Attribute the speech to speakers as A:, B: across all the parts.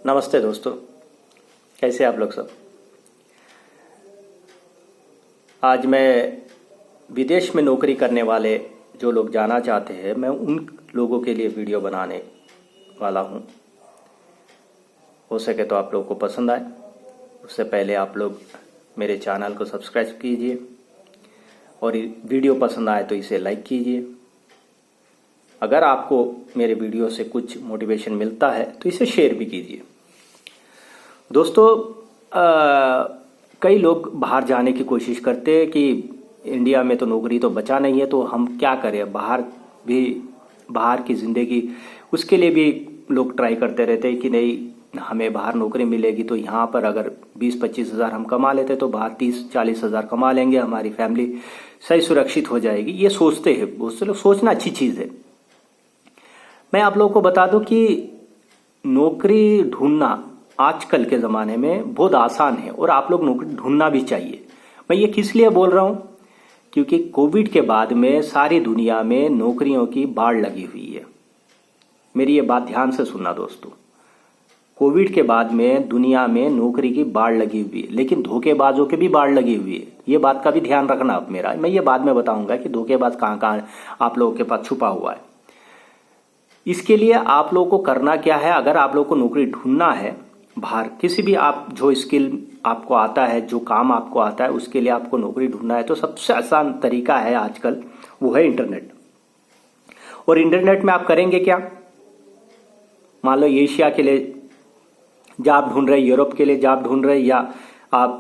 A: नमस्ते दोस्तों, कैसे आप लोग सब। आज मैं विदेश में नौकरी करने वाले जो लोग जाना चाहते हैं, मैं उन लोगों के लिए वीडियो बनाने वाला हूं। हो सके तो आप लोगों को पसंद आए। उससे पहले आप लोग मेरे चैनल को सब्सक्राइब कीजिए और वीडियो पसंद आए तो इसे लाइक कीजिए। अगर आपको मेरे वीडियो से कुछ मोटिवेशन मिलता है तो इसे शेयर भी कीजिए। दोस्तों, कई लोग बाहर जाने की कोशिश करते हैं कि इंडिया में तो नौकरी तो बचा नहीं है, तो हम क्या करें। बाहर की ज़िंदगी, उसके लिए भी लोग ट्राई करते रहते हैं कि नहीं, हमें बाहर नौकरी मिलेगी तो यहाँ पर अगर 20-25 हज़ार हम कमा लेते तो बाहर 30-40 हज़ार कमा लेंगे, हमारी फैमिली सही सुरक्षित हो जाएगी। ये सोचते हैं बहुत से लोग। सोचना अच्छी चीज़ है। मैं आप लोगों को बता दूं कि नौकरी ढूंढना आजकल के ज़माने में बहुत आसान है और आप लोग नौकरी ढूंढना भी चाहिए। मैं ये किस लिए बोल रहा हूँ, क्योंकि कोविड के बाद में सारी दुनिया में नौकरियों की बाढ़ लगी हुई है। मेरी ये बात ध्यान से सुनना दोस्तों। कोविड के बाद में दुनिया में नौकरी की बाढ़ लगी हुई है, लेकिन धोखेबाजों की भी बाढ़ लगी हुई है। ये बात का भी ध्यान रखना आप मेरा। मैं ये बाद में बताऊंगा कि धोखेबाज कहाँ कहाँ आप लोगों के पास छुपा हुआ है। इसके लिए आप लोगों को करना क्या है, अगर आप लोगों को नौकरी ढूंढना है बाहर, किसी भी आप जो स्किल आपको आता है, जो काम आपको आता है, उसके लिए आपको नौकरी ढूंढना है, तो सबसे आसान तरीका है आजकल, वो है इंटरनेट। और इंटरनेट में आप करेंगे क्या, मान लो एशिया के लिए जॉब ढूंढ रहे, यूरोप के लिए जॉब ढूंढ रहे, या आप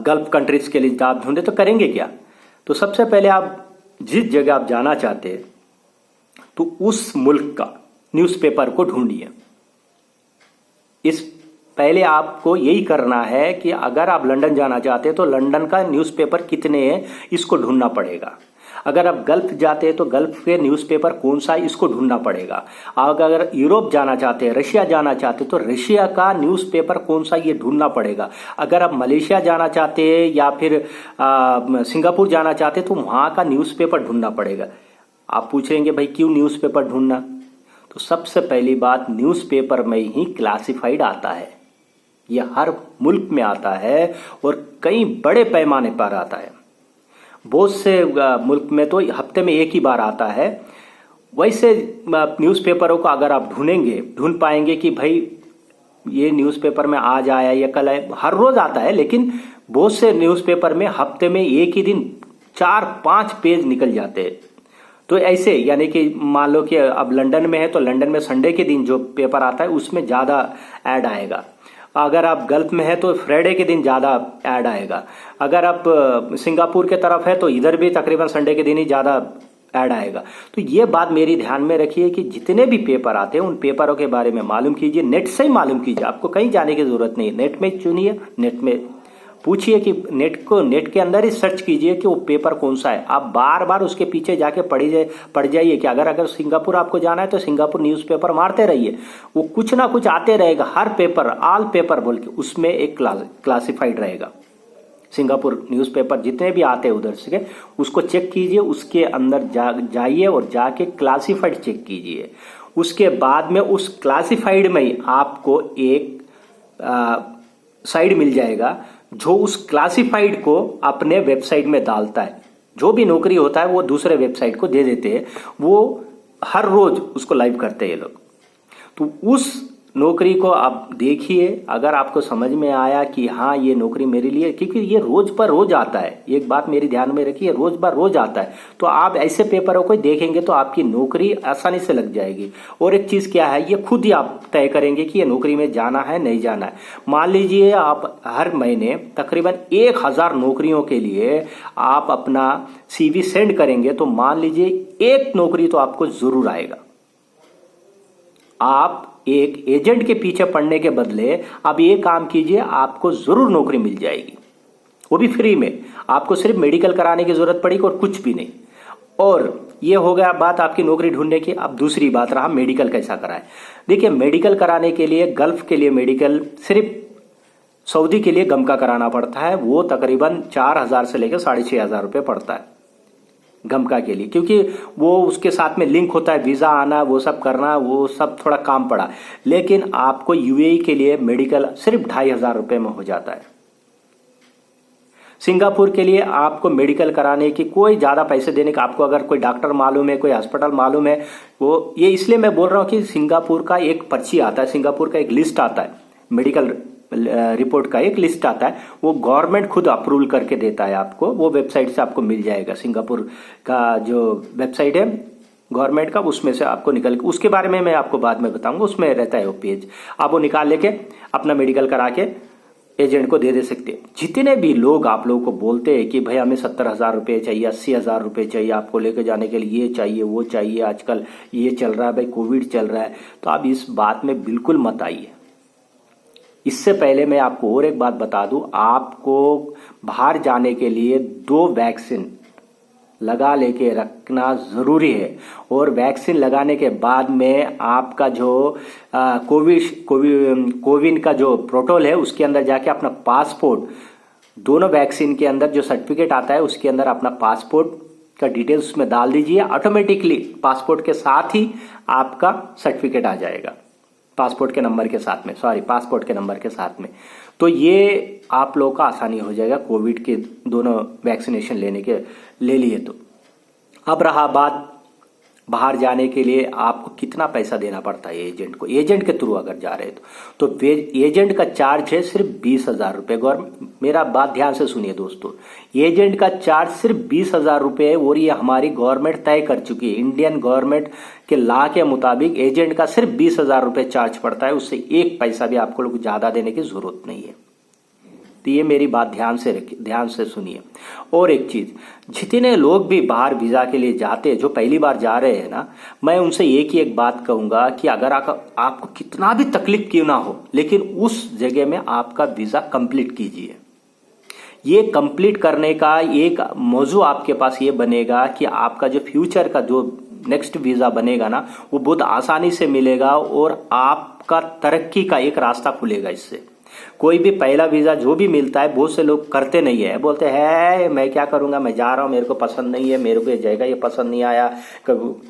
A: गल्फ कंट्रीज के लिए जॉब ढूंढ रहे, तो करेंगे क्या। तो सबसे पहले आप जिस जगह आप जाना चाहते हैं तो उस मुल्क का न्यूज़पेपर को ढूंढिए। पहले आपको यही करना है कि अगर आप लंदन जाना चाहते हैं तो लंदन का न्यूज़पेपर कितने हैं, इसको ढूंढना पड़ेगा। अगर आप गल्फ जाते हैं तो गल्फ के न्यूज़पेपर कौन सा है, इसको ढूंढना पड़ेगा। अगर यूरोप जाना चाहते हैं, रशिया जाना चाहते हैं, तो रशिया का न्यूज़पेपर कौन सा, ये ढूंढना पड़ेगा। अगर आप मलेशिया जाना चाहते हैं या फिर सिंगापुर जाना चाहते हैं तो वहाँ का न्यूज़पेपर ढूंढना पड़ेगा। आप पूछेंगे भाई क्यों न्यूज़पेपर ढूंढना, तो सबसे पहली बात, न्यूज़पेपर में ही क्लासिफाइड आता है। यह हर मुल्क में आता है और कई बड़े पैमाने पर आता है। बहुत से मुल्क में तो हफ्ते में एक ही बार आता है। वैसे न्यूज़पेपरों को अगर आप ढूंढ पाएंगे कि भाई ये न्यूज़पेपर में आज आया या कल आया, हर रोज आता है, लेकिन बहुत से न्यूज़पेपर में हफ्ते में एक ही दिन 4-5 पेज निकल जाते हैं। तो ऐसे, यानी कि मान लो कि अब लंदन में है तो लंदन में संडे के दिन जो पेपर आता है उसमें ज़्यादा ऐड आएगा। अगर आप गल्फ में है तो फ्राइडे के दिन ज़्यादा ऐड आएगा। अगर आप सिंगापुर के तरफ है तो इधर भी तकरीबन संडे के दिन ही ज़्यादा ऐड आएगा। तो ये बात मेरी ध्यान में रखिए कि जितने भी पेपर आते हैं उन पेपरों के बारे में मालूम कीजिए, नेट से ही मालूम कीजिए। आपको कहीं जाने की ज़रूरत नहीं, नेट में चुनिए, नेट में पूछिए कि नेट के अंदर ही सर्च कीजिए कि वो पेपर कौन सा है। आप बार बार उसके पीछे जाके पढ़ जाइए कि अगर सिंगापुर आपको जाना है तो सिंगापुर न्यूज़पेपर मारते रहिए, वो कुछ ना कुछ आते रहेगा। हर पेपर, ऑल पेपर बोल के उसमें एक क्लासिफाइड रहेगा। सिंगापुर न्यूज़पेपर जितने भी आते हैं उधर से उसको चेक कीजिए, उसके अंदर जाइए और जाके क्लासिफाइड चेक कीजिए। उसके बाद में उस क्लासिफाइड में ही आपको एक साइड मिल जाएगा जो उस क्लासिफाइड को अपने वेबसाइट में डालता है। जो भी नौकरी होता है वो दूसरे वेबसाइट को दे देते हैं, वो हर रोज उसको लाइव करते हैं ये लोग। तो उस नौकरी को आप देखिए, अगर आपको समझ में आया कि हाँ ये नौकरी मेरे लिए, क्योंकि ये रोज पर रोज आता है, एक बात मेरी ध्यान में रखिए, रोज पर रोज आता है, तो आप ऐसे पेपरों को देखेंगे तो आपकी नौकरी आसानी से लग जाएगी। और एक चीज क्या है, ये खुद ही आप तय करेंगे कि ये नौकरी में जाना है नहीं जाना है। मान लीजिए आप हर महीने तकरीबन 1000 नौकरियों के लिए आप अपना CV सेंड करेंगे, तो मान लीजिए एक नौकरी तो आपको जरूर आएगा। आप एक एजेंट के पीछे पड़ने के बदले आप ये काम कीजिए, आपको जरूर नौकरी मिल जाएगी, वो भी फ्री में। आपको सिर्फ मेडिकल कराने की जरूरत पड़ेगी और कुछ भी नहीं। और ये हो गया बात आपकी नौकरी ढूंढने की। अब दूसरी बात रहा मेडिकल कैसा कराए। देखिए, मेडिकल कराने के लिए, गल्फ के लिए मेडिकल सिर्फ सऊदी के लिए गम का कराना पड़ता है। वो तकरीबन 4000 से लेकर 6500 रुपये पड़ता है। गमका के लिए, क्योंकि वो उसके साथ में लिंक होता है, वीज़ा आना, वो सब करना, वो सब थोड़ा काम पड़ा। लेकिन आपको यूएई के लिए मेडिकल सिर्फ 2,500 रुपये में हो जाता है। सिंगापुर के लिए आपको मेडिकल कराने की कोई ज़्यादा पैसे देने का, आपको अगर कोई डॉक्टर मालूम है, कोई हॉस्पिटल मालूम है, वो ये इसलिए मैं बोल रहा हूँ कि सिंगापुर का एक पर्ची आता है, सिंगापुर का एक लिस्ट आता है, मेडिकल रिपोर्ट का एक लिस्ट आता है, वो गवर्नमेंट खुद अप्रूवल करके देता है आपको, वो वेबसाइट से आपको मिल जाएगा। सिंगापुर का जो वेबसाइट है गवर्नमेंट का, उसमें से आपको निकल, उसके बारे में मैं आपको बाद में बताऊंगा, उसमें रहता है वो पेज, आप वो निकाल लेके अपना मेडिकल करा के एजेंट को दे सकते हैं। जितने भी लोग आप लोगों को बोलते हैं कि भाई हमें 70,000 रुपये चाहिए, 80,000 रुपये चाहिए आपको लेके जाने के लिए, ये चाहिए वो चाहिए, आजकल ये चल रहा है भाई, कोविड चल रहा है, तो आप इस बात में बिल्कुल मत आइए। इससे पहले मैं आपको और एक बात बता दूं, आपको बाहर जाने के लिए 2 वैक्सीन लगा लेके रखना जरूरी है। और वैक्सीन लगाने के बाद में आपका जो कोविन का जो प्रोटोकॉल है उसके अंदर जाके अपना पासपोर्ट, दोनों वैक्सीन के अंदर जो सर्टिफिकेट आता है उसके अंदर अपना पासपोर्ट का डिटेल्स उसमें डाल दीजिए, ऑटोमेटिकली पासपोर्ट के साथ ही आपका सर्टिफिकेट आ जाएगा, पासपोर्ट के नंबर के साथ में, पासपोर्ट के नंबर के साथ में। तो ये आप लोगों का आसानी हो जाएगा कोविड के दोनों वैक्सीनेशन ले लिए। तो अब रहा बात बाहर जाने के लिए आपको कितना पैसा देना पड़ता है एजेंट को, एजेंट के थ्रू अगर जा रहे तो एजेंट का चार्ज है सिर्फ 20,000 रुपये। मेरा बात ध्यान से सुनिए दोस्तों, एजेंट का चार्ज सिर्फ 20,000 रुपये है, और ये हमारी गवर्नमेंट तय कर चुकी है। इंडियन गवर्नमेंट के लॉ के मुताबिक एजेंट का सिर्फ 20,000 रुपये चार्ज पड़ता है, उससे एक पैसा भी आपको लोग ज्यादा देने की जरूरत नहीं है। तो ये मेरी बात ध्यान से सुनिए। और एक चीज, जितने लोग भी बाहर वीजा के लिए जाते हैं, जो पहली बार जा रहे हैं ना, मैं उनसे एक बात कहूंगा कि अगर आपको कितना भी तकलीफ क्यों ना हो, लेकिन उस जगह में आपका वीजा कंप्लीट कीजिए। ये कंप्लीट करने का एक मौजू आपके पास ये बनेगा कि आपका जो फ्यूचर का जो नेक्स्ट वीजा बनेगा ना, वो बहुत आसानी से मिलेगा और आपका तरक्की का एक रास्ता खुलेगा इससे। कोई भी पहला वीजा जो भी मिलता है, बहुत से लोग करते नहीं है, बोलते हैं मैं क्या करूंगा, मैं जा रहा हूं, मेरे को पसंद नहीं है, मेरे को ये जगह ये पसंद नहीं आया,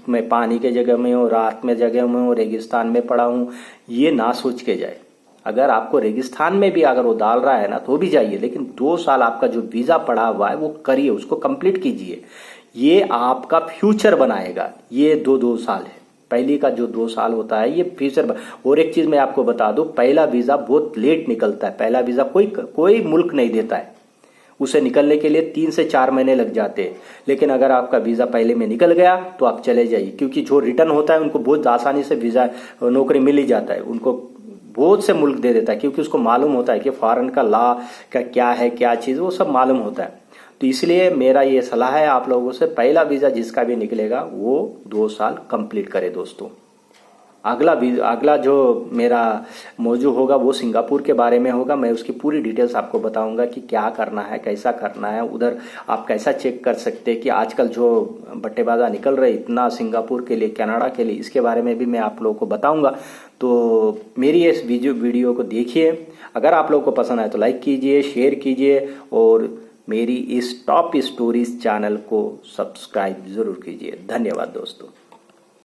A: मैं पानी के जगह में हूँ, रात में जगह में हूँ, रेगिस्तान में पड़ा हूँ, ये ना सोच के जाए। अगर आपको रेगिस्तान में भी अगर वो डाल रहा है ना तो भी जाइए, लेकिन 2 साल आपका जो वीजा पड़ा हुआ है वो करिए, उसको कंप्लीट कीजिए। ये आपका फ्यूचर बनाएगा। ये 2 साल है, पहली का जो 2 साल होता है ये फ्यूचर। और एक चीज मैं आपको बता दूं, पहला वीजा बहुत लेट निकलता है। पहला वीजा कोई मुल्क नहीं देता है, उसे निकलने के लिए 3 से 4 महीने लग जाते हैं। लेकिन अगर आपका वीजा पहले में निकल गया तो आप चले जाइए, क्योंकि जो रिटर्न होता है उनको बहुत आसानी से वीजा नौकरी मिल ही जाता है, उनको बहुत से मुल्क दे देता है, क्योंकि उसको मालूम होता है कि फॉरेन का लॉ का क्या है, क्या चीज, वो सब मालूम होता है। तो इसलिए मेरा ये सलाह है आप लोगों से, पहला वीजा जिसका भी निकलेगा वो 2 साल कंप्लीट करे दोस्तों। अगला जो मेरा मौजू होगा वो सिंगापुर के बारे में होगा। मैं उसकी पूरी डिटेल्स आपको बताऊंगा कि क्या करना है, कैसा करना है, उधर आप कैसा चेक कर सकते हैं कि आजकल जो बट्टेबाजा निकल रहे इतना सिंगापुर के लिए, कनाडा के लिए, इसके बारे में भी मैं आप लोगों को बताऊंगा। तो मेरी इस वीडियो को देखिए, अगर आप लोगों को पसंद आए तो लाइक कीजिए, शेयर कीजिए, और मेरी इस टॉप स्टोरीज चैनल को सब्सक्राइब जरूर कीजिए। धन्यवाद दोस्तों।